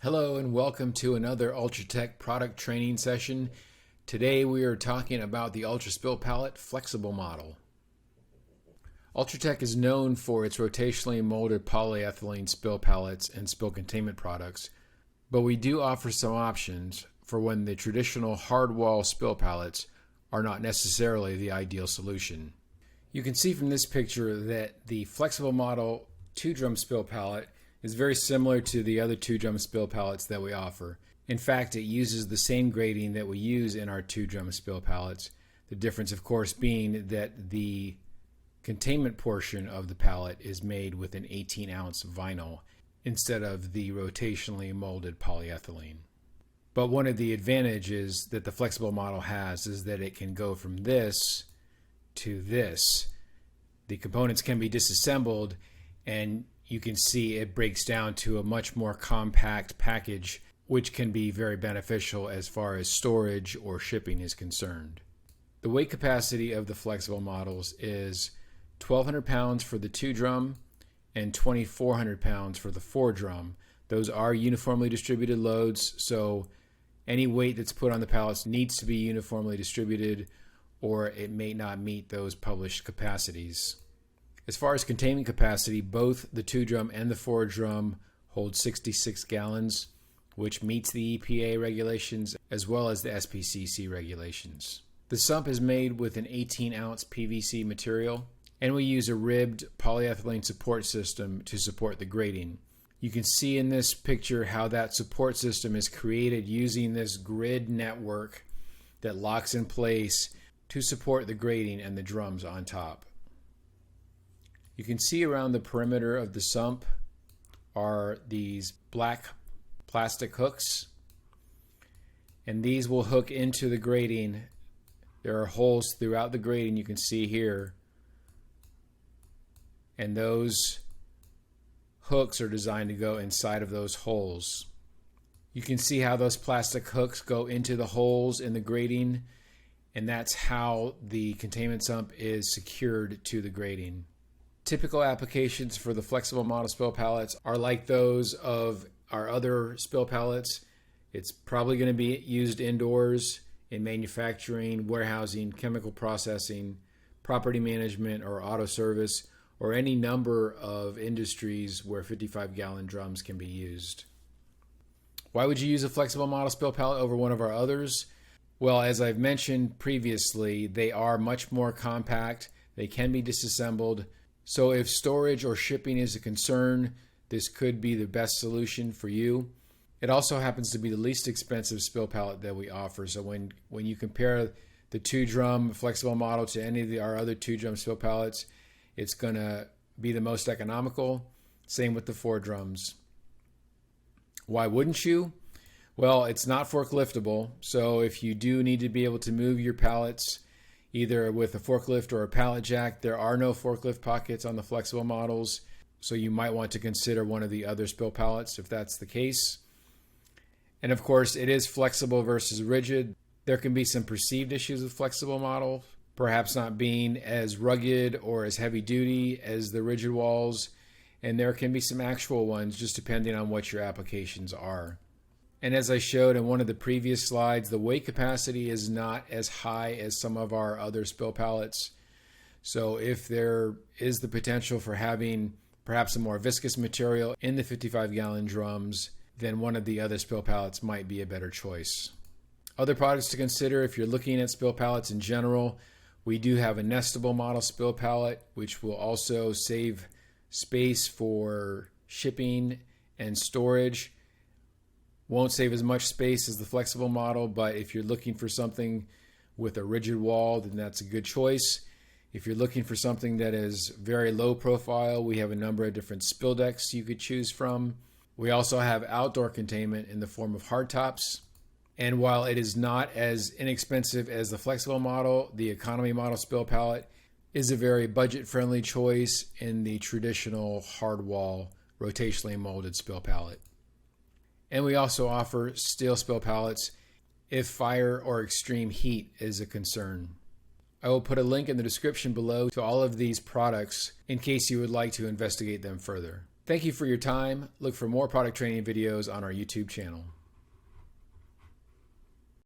Hello and welcome to another UltraTech product training session. Today we are talking about the Ultra-Spill Pallet Flexible Model. UltraTech is known for its rotationally molded polyethylene spill pallets and spill containment products, but we do offer some options for when the traditional hard wall spill pallets are not necessarily the ideal solution. You can see from this picture that the Flexible Model 2-drum spill pallet is very similar to the other 2-drum spill pallets that we offer. In fact, it uses the same grating that we use in our 2-drum spill pallets. The difference, of course, being that the containment portion of the pallet is made with an 18-ounce vinyl instead of the rotationally molded polyethylene. But one of the advantages that the flexible model has is that it can go from this to this. The components can be disassembled, and you can see it breaks down to a much more compact package, which can be very beneficial as far as storage or shipping is concerned. The weight capacity of the flexible models is 1,200 pounds for the 2-drum and 2,400 pounds for the 4-drum. Those are uniformly distributed loads, so any weight that's put on the pallets needs to be uniformly distributed, or it may not meet those published capacities. As far as containment capacity, both the 2-drum and the 4-drum hold 66 gallons, which meets the EPA regulations as well as the SPCC regulations. The sump is made with an 18-ounce PVC material, and we use a ribbed polyethylene support system to support the grating. You can see in this picture how that support system is created using this grid network that locks in place to support the grating and the drums on top. You can see around the perimeter of the sump are these black plastic hooks, and these will hook into the grating. There are holes throughout the grating, you can see here, and those hooks are designed to go inside of those holes. You can see how those plastic hooks go into the holes in the grating, and that's how the containment sump is secured to the grating. Typical applications for the flexible model spill pallets are like those of our other spill pallets. It's probably going to be used indoors in manufacturing, warehousing, chemical processing, property management, or auto service, or any number of industries where 55-gallon drums can be used. Why would you use a flexible model spill pallet over one of our others? Well, as I've mentioned previously, they are much more compact. They can be disassembled. So if storage or shipping is a concern, this could be the best solution for you. It also happens to be the least expensive spill pallet that we offer. So when you compare the 2-drum flexible model to any of our other 2-drum spill pallets, it's going to be the most economical. Same with the 4-drums. Why wouldn't you? Well, it's not forkliftable. So if you do need to be able to move your pallets either with a forklift or a pallet jack, there are no forklift pockets on the flexible models, so you might want to consider one of the other spill pallets if that's the case. And of course, it is flexible versus rigid. There can be some perceived issues with flexible model, perhaps not being as rugged or as heavy duty as the rigid walls, and there can be some actual ones just depending on what your applications are. And as I showed in one of the previous slides, the weight capacity is not as high as some of our other spill pallets. So if there is the potential for having perhaps a more viscous material in the 55-gallon drums, then one of the other spill pallets might be a better choice. Other products to consider if you're looking at spill pallets in general, we do have a nestable model spill pallet, which will also save space for shipping and storage. Won't save as much space as the flexible model, but if you're looking for something with a rigid wall, then that's a good choice. If you're looking for something that is very low profile, we have a number of different spill decks you could choose from. We also have outdoor containment in the form of hardtops. And while it is not as inexpensive as the flexible model, the economy model spill pallet is a very budget-friendly choice in the traditional hard wall rotationally molded spill pallet. And we also offer steel spill pallets if fire or extreme heat is a concern. I will put a link in the description below to all of these products in case you would like to investigate them further. Thank you for your time. Look for more product training videos on our YouTube channel.